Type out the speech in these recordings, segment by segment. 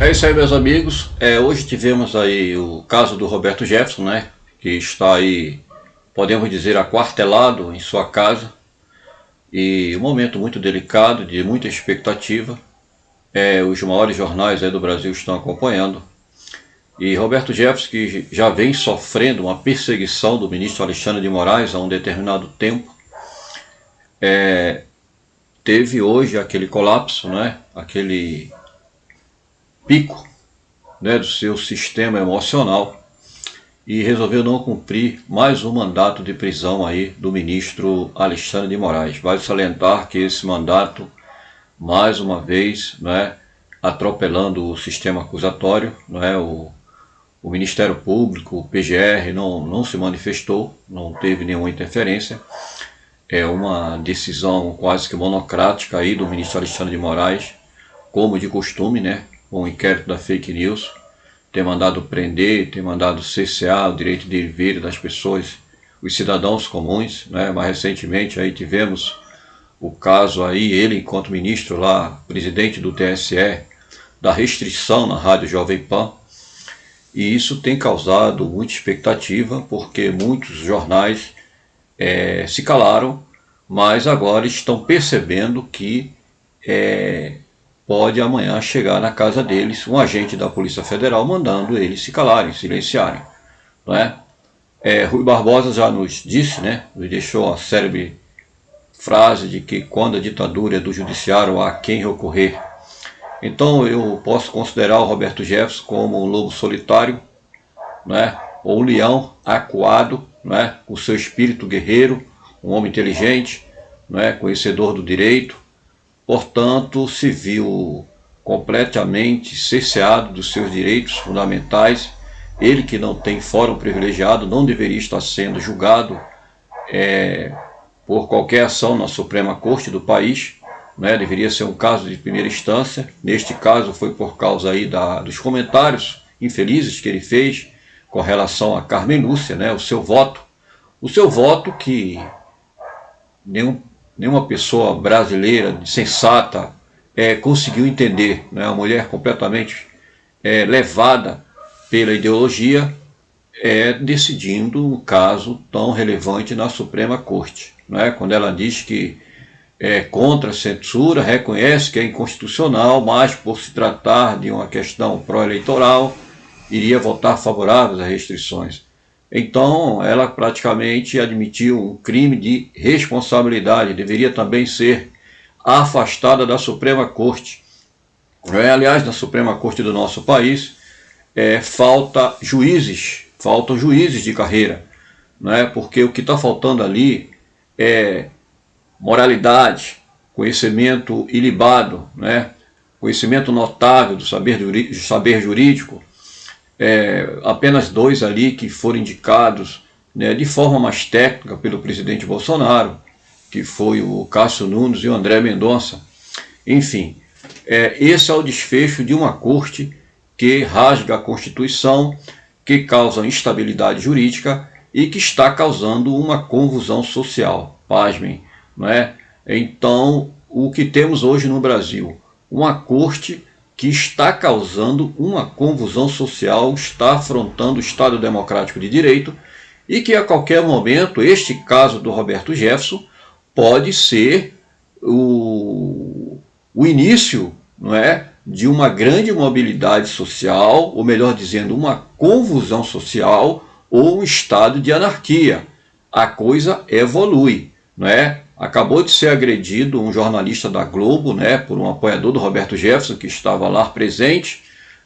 É isso aí, meus amigos. Hoje tivemos aí o caso do Roberto Jefferson, né? Que está aí, podemos dizer, aquartelado em sua casa. E um momento muito delicado, de muita expectativa. Os maiores jornais aí do Brasil estão acompanhando. E Roberto Jefferson, que já vem sofrendo uma perseguição do ministro Alexandre de Moraes há um determinado tempo, teve hoje aquele colapso, né? Aquele pico, né, do seu sistema emocional, e resolveu não cumprir mais um mandato de prisão aí do ministro Alexandre de Moraes. Vale salientar que esse mandato, mais uma vez, né, atropelando o sistema acusatório, né, o Ministério Público, o PGR não se manifestou, não teve nenhuma interferência. É uma decisão quase que monocrática aí do ministro Alexandre de Moraes, como de costume, né, com o inquérito da fake news, ter mandado prender, ter mandado cercear o direito de viver das pessoas, os cidadãos comuns, né? Mais recentemente aí tivemos o caso aí, ele enquanto ministro lá, presidente do TSE, da restrição na Rádio Jovem Pan, e isso tem causado muita expectativa, porque muitos jornais se calaram, mas agora estão percebendo que pode amanhã chegar na casa deles um agente da Polícia Federal mandando eles se calarem, silenciarem, não é? Rui Barbosa já nos disse, né, nos deixou a célebre frase de que quando a ditadura é do judiciário há quem recorrer. Então eu posso considerar o Roberto Jefferson como um lobo solitário, né, ou um leão acuado, né, com seu espírito guerreiro, um homem inteligente, né, conhecedor do direito. Portanto, se viu completamente cerceado dos seus direitos fundamentais. Ele que não tem fórum privilegiado não deveria estar sendo julgado por qualquer ação na Suprema Corte do país, né? Deveria ser um caso de primeira instância. Neste caso foi por causa aí dos comentários infelizes que ele fez com relação a Carmen Lúcia, né? O seu voto que nenhuma pessoa brasileira sensata conseguiu entender, né? Uma mulher completamente levada pela ideologia, decidindo um caso tão relevante na Suprema Corte, né? Quando ela diz que é contra a censura, reconhece que é inconstitucional, mas por se tratar de uma questão pró-eleitoral, iria votar favorável às restrições. Então, ela praticamente admitiu um crime de responsabilidade, deveria também ser afastada da Suprema Corte. Aliás, na Suprema Corte do nosso país, faltam juízes de carreira, né? Porque o que está faltando ali é moralidade, conhecimento ilibado, né? Conhecimento notável do saber jurídico. Apenas 2 ali que foram indicados, né, de forma mais técnica pelo presidente Bolsonaro, que foi o Cássio Nunes e o André Mendonça. Enfim, esse é o desfecho de uma corte que rasga a Constituição, que causa instabilidade jurídica e que está causando uma convulsão social. Pasmem, não é? Então, o que temos hoje no Brasil? Uma corte que está causando uma convulsão social, está afrontando o Estado Democrático de Direito, e que a qualquer momento, este caso do Roberto Jefferson, pode ser o início, não é, de uma grande mobilidade social, ou melhor dizendo, uma convulsão social, ou um estado de anarquia. A coisa evolui, não é? Acabou de ser agredido um jornalista da Globo, né, por um apoiador do Roberto Jefferson, que estava lá presente,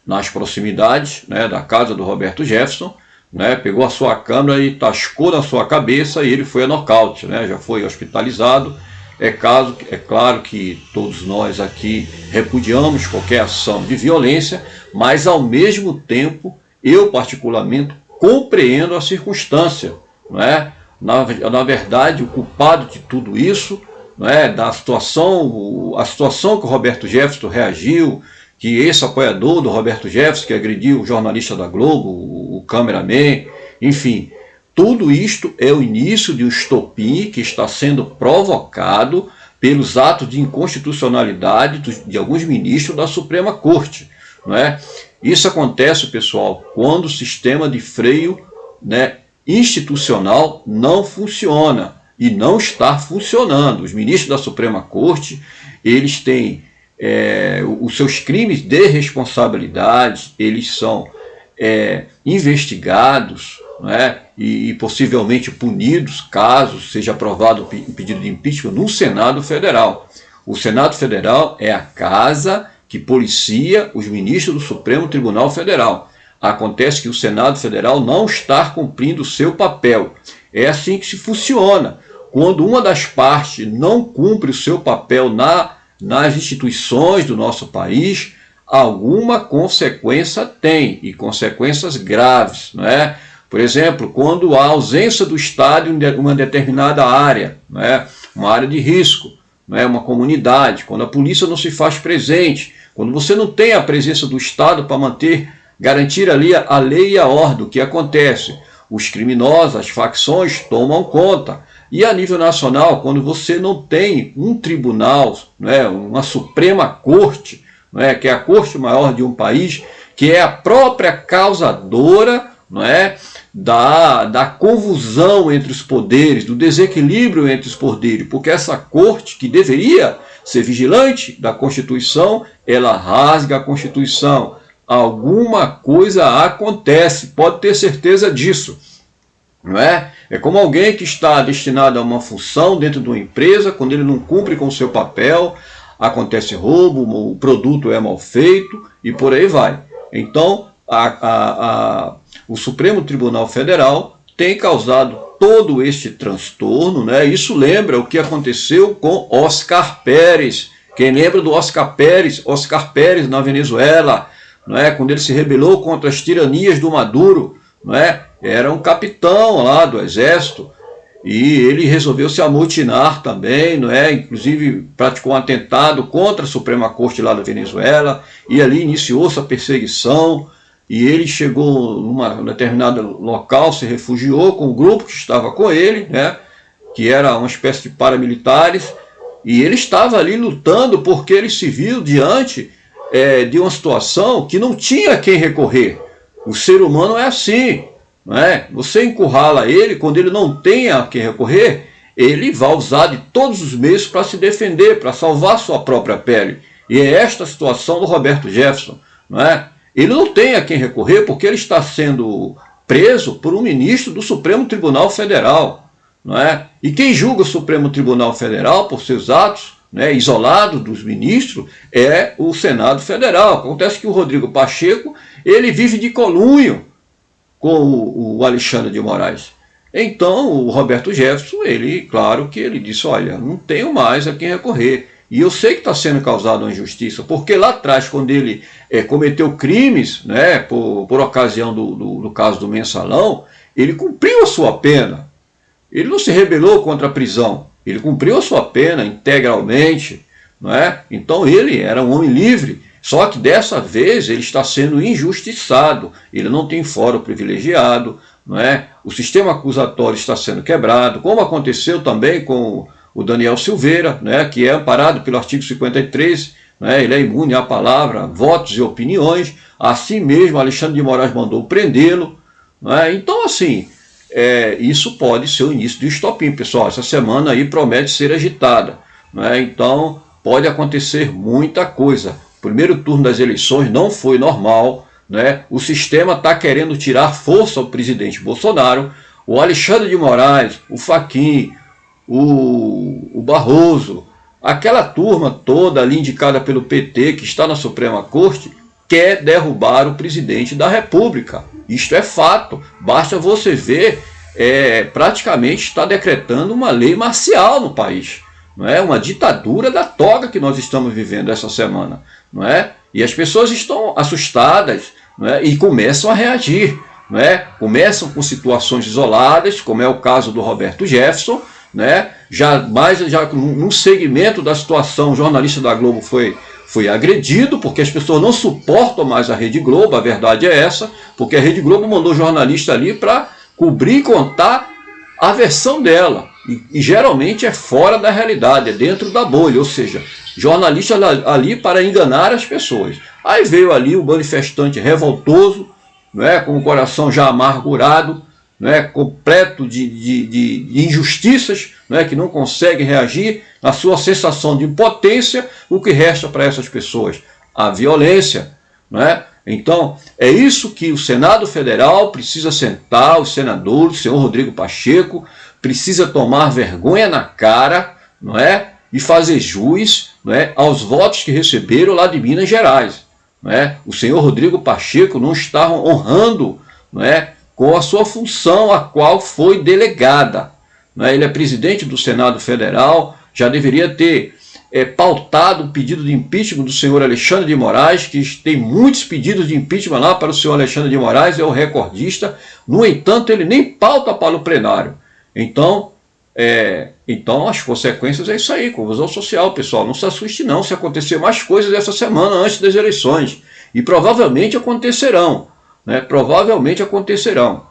nas proximidades, né, da casa do Roberto Jefferson, né, pegou a sua câmera e tascou na sua cabeça e ele foi a nocaute, né, já foi hospitalizado. É claro que todos nós aqui repudiamos qualquer ação de violência, mas ao mesmo tempo, eu particularmente compreendo a circunstância, não é? Na verdade, o culpado de tudo isso, né, a situação que o Roberto Jefferson reagiu, que esse apoiador do Roberto Jefferson, que agrediu o jornalista da Globo, o cameraman, enfim, tudo isto é o início de um estopim que está sendo provocado pelos atos de inconstitucionalidade de alguns ministros da Suprema Corte. não é? Isso acontece, pessoal, quando o sistema de freio, né, institucional não funciona e não está funcionando. Os ministros da Suprema Corte, eles têm os seus crimes de responsabilidade, eles são investigados, não é? E possivelmente punidos, caso seja aprovado o pedido de impeachment no Senado Federal. O Senado Federal é a casa que policia os ministros do Supremo Tribunal Federal. Acontece que o Senado Federal não está cumprindo o seu papel. É assim que se funciona. Quando uma das partes não cumpre o seu papel nas instituições do nosso país, alguma consequência tem, e consequências graves, não é? Por exemplo, quando há ausência do Estado em uma determinada área, não é? Uma área de risco, não é? Uma comunidade, quando a polícia não se faz presente, quando você não tem a presença do Estado para garantir ali a lei e a ordem, o que acontece? Os criminosos, as facções tomam conta. E a nível nacional, quando você não tem um tribunal, né, uma Suprema Corte, né, que é a corte maior de um país, que é a própria causadora, não é, da confusão entre os poderes, do desequilíbrio entre os poderes, porque essa corte, que deveria ser vigilante da Constituição, ela rasga a Constituição. Alguma coisa acontece, pode ter certeza disso, não é? É como alguém que está destinado a uma função dentro de uma empresa, quando ele não cumpre com o seu papel, acontece roubo, o produto é mal feito e por aí vai. Então, o Supremo Tribunal Federal tem causado todo este transtorno, né? Isso lembra o que aconteceu com Oscar Pérez. Quem lembra do Oscar Pérez? Oscar Pérez na Venezuela, não é? Quando ele se rebelou contra as tiranias do Maduro, não é? Era um capitão lá do exército e ele resolveu se amotinar também, não é? Inclusive praticou um atentado contra a Suprema Corte lá da Venezuela e ali iniciou-se a perseguição e ele chegou num determinado local, se refugiou com o grupo que estava com ele, né? Que era uma espécie de paramilitares, e ele estava ali lutando porque ele se viu diante de uma situação que não tinha a quem recorrer. O ser humano é assim, não é? Você encurrala ele, quando ele não tem a quem recorrer, ele vai usar de todos os meios para se defender, para salvar sua própria pele. E é esta a situação do Roberto Jefferson, não é? Ele não tem a quem recorrer porque ele está sendo preso por um ministro do Supremo Tribunal Federal, não é? E quem julga o Supremo Tribunal Federal por seus atos, né, isolado dos ministros, é o Senado Federal. Acontece que o Rodrigo Pacheco, ele vive de conluio com o Alexandre de Moraes. Então, o Roberto Jefferson, ele, claro que ele disse, olha, não tenho mais a quem recorrer. E eu sei que está sendo causada uma injustiça, porque lá atrás, quando ele cometeu crimes, né, por ocasião do caso do Mensalão, ele cumpriu a sua pena. Ele não se rebelou contra a prisão, ele cumpriu a sua pena integralmente, não é? Então ele era um homem livre, só que dessa vez ele está sendo injustiçado, ele não tem fórum privilegiado, não é? O sistema acusatório está sendo quebrado, como aconteceu também com o Daniel Silveira, né, que é amparado pelo artigo 53, né, ele é imune à palavra, votos e opiniões, assim mesmo Alexandre de Moraes mandou prendê-lo, né? Então assim, isso pode ser o início do estopim, pessoal. Essa semana aí promete ser agitada, né? Então pode acontecer muita coisa. O primeiro turno das eleições não foi normal, né? O sistema está querendo tirar força ao presidente Bolsonaro. O Alexandre de Moraes, o Fachin, o Barroso, aquela turma toda ali indicada pelo PT, que está na Suprema Corte, quer derrubar o presidente da República. Isto é fato. Basta você ver, praticamente está decretando uma lei marcial no país. Não é? Uma ditadura da toga que nós estamos vivendo essa semana. Não é? E as pessoas estão assustadas, não é? E começam a reagir. Não é? Começam com situações isoladas, como é o caso do Roberto Jefferson, né? Já num segmento da situação, o jornalista da Globo foi agredido, porque as pessoas não suportam mais a Rede Globo, a verdade é essa, porque a Rede Globo mandou jornalista ali para cobrir e contar a versão dela, e geralmente é fora da realidade, é dentro da bolha, ou seja, jornalista ali para enganar as pessoas. Aí veio ali o manifestante revoltoso, né, com o coração já amargurado, né, completo de injustiças, né, que não consegue reagir, na sua sensação de impotência. O que resta para essas pessoas? A violência. Né? Então, é isso que o Senado Federal precisa sentar, os senadores, o senhor Rodrigo Pacheco, precisa tomar vergonha na cara, não é? E fazer jus, não é, aos votos que receberam lá de Minas Gerais. Não é? O senhor Rodrigo Pacheco não está honrando, não é, com a sua função a qual foi delegada. Não é? Ele é presidente do Senado Federal, já deveria ter pautado o pedido de impeachment do senhor Alexandre de Moraes, que tem muitos pedidos de impeachment lá para o senhor Alexandre de Moraes, é o recordista. No entanto, ele nem pauta para o plenário. Então as consequências é isso aí, confusão social, pessoal. Não se assuste não se acontecer mais coisas essa semana antes das eleições. E provavelmente acontecerão. Né? Provavelmente acontecerão.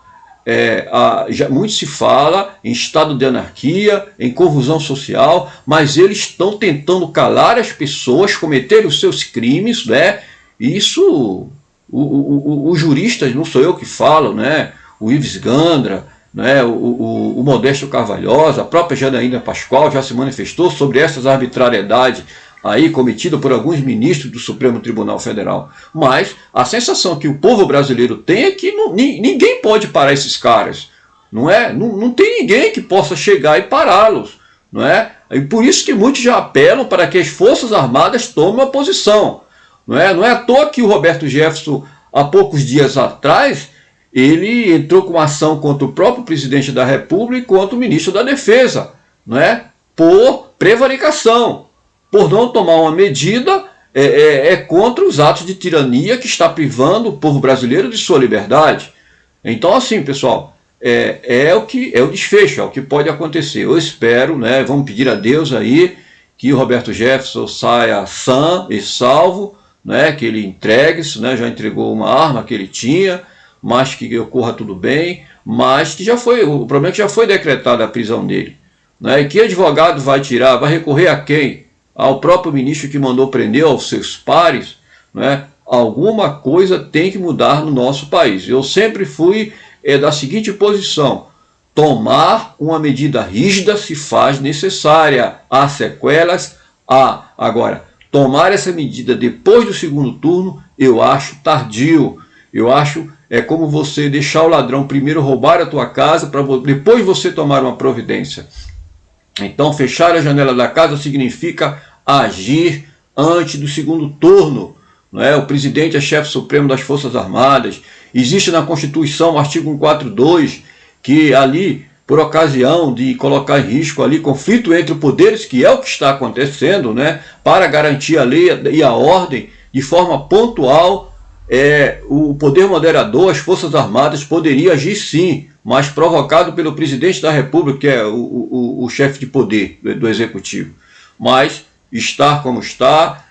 Muito se fala em estado de anarquia, em confusão social, mas eles estão tentando calar as pessoas, cometerem os seus crimes, né? Isso, os juristas, não sou eu que falo, né? O Ives Gandra, né? O Modesto Carvalhosa, a própria Janaína Pascoal já se manifestou sobre essas arbitrariedades aí cometido por alguns ministros do Supremo Tribunal Federal. Mas a sensação que o povo brasileiro tem é que ninguém pode parar esses caras. Não é? Não tem ninguém que possa chegar e pará-los. Não é? E por isso que muitos já apelam para que as Forças Armadas tomem uma posição. Não é à toa que o Roberto Jefferson, há poucos dias atrás, ele entrou com ação contra o próprio presidente da República e contra o ministro da Defesa, não é? Por prevaricação, por não tomar uma medida contra os atos de tirania que está privando o povo brasileiro de sua liberdade. Então, assim, pessoal, é o desfecho, é o que pode acontecer. Eu espero, né, vamos pedir a Deus aí que o Roberto Jefferson saia sã e salvo, né, que ele entregue-se, né, já entregou uma arma que ele tinha, mas que ocorra tudo bem, mas que o problema é que já foi decretada a prisão dele. Né, e que advogado vai tirar, vai recorrer a quem? Ao próprio ministro que mandou prender, aos seus pares, né? Alguma coisa tem que mudar no nosso país. Eu sempre fui da seguinte posição: tomar uma medida rígida se faz necessária, há sequelas, há. Agora, tomar essa medida depois do segundo turno, eu acho tardio. Eu acho como você deixar o ladrão primeiro roubar a tua casa, para depois você tomar uma providência. Então, fechar a janela da casa significa agir antes do segundo turno. Não é? O presidente é chefe supremo das Forças Armadas. Existe na Constituição o artigo 142, que ali, por ocasião de colocar em risco ali conflito entre poderes, que é o que está acontecendo, né? Para garantir a lei e a ordem, de forma pontual, o poder moderador, as Forças Armadas, poderia agir sim, mas provocado pelo presidente da República, que é o chefe de poder do Executivo. Mas está como está,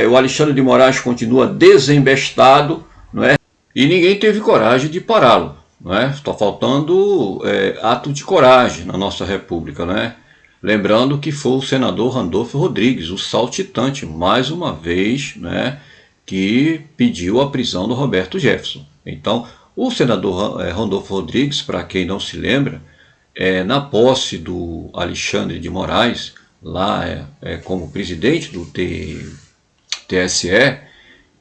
o Alexandre de Moraes continua desembestado, não é? E ninguém teve coragem de pará-lo. Está faltando ato de coragem na nossa República. Né? Lembrando que foi o senador Randolfo Rodrigues, o saltitante, mais uma vez, né, que pediu a prisão do Roberto Jefferson. Então, o senador Randolfo Rodrigues, para quem não se lembra, na posse do Alexandre de Moraes, lá como presidente do TSE,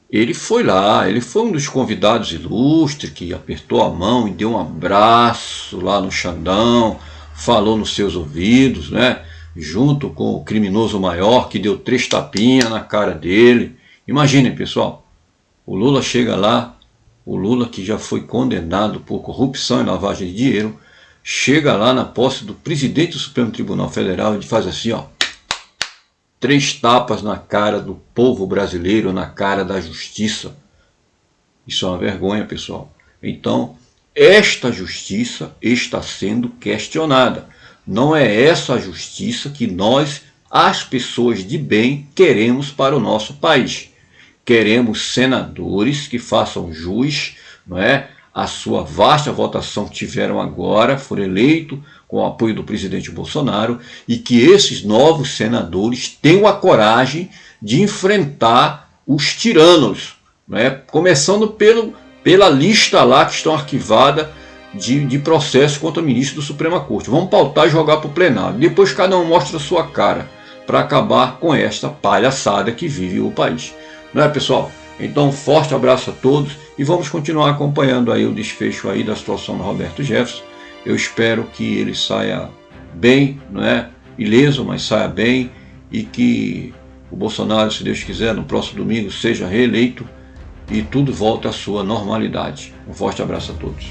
ele foi lá, ele foi um dos convidados ilustres que apertou a mão e deu um abraço lá no Xandão, falou nos seus ouvidos, né, junto com o criminoso maior que deu 3 tapinhas na cara dele. Imaginem, pessoal, o Lula chega lá, o Lula que já foi condenado por corrupção e lavagem de dinheiro, chega lá na posse do presidente do Supremo Tribunal Federal e faz assim, ó, 3 tapas na cara do povo brasileiro, na cara da justiça. Isso é uma vergonha, pessoal. Então, esta justiça está sendo questionada. Não é essa a justiça que nós, as pessoas de bem, queremos para o nosso país. Queremos senadores que façam jus, não é? A sua vasta votação que tiveram agora, foram eleitos com o apoio do presidente Bolsonaro, e que esses novos senadores tenham a coragem de enfrentar os tiranos, né? Começando pela lista lá que estão arquivada de processo contra o ministro do Suprema Corte. Vamos pautar e jogar para o plenário. Depois cada um mostra a sua cara para acabar com esta palhaçada que vive o país. Não é, pessoal? Então, um forte abraço a todos e vamos continuar acompanhando aí o desfecho aí da situação do Roberto Jefferson. Eu espero que ele saia bem, não é? Ileso, mas saia bem, e que o Bolsonaro, se Deus quiser, no próximo domingo seja reeleito e tudo volte à sua normalidade. Um forte abraço a todos.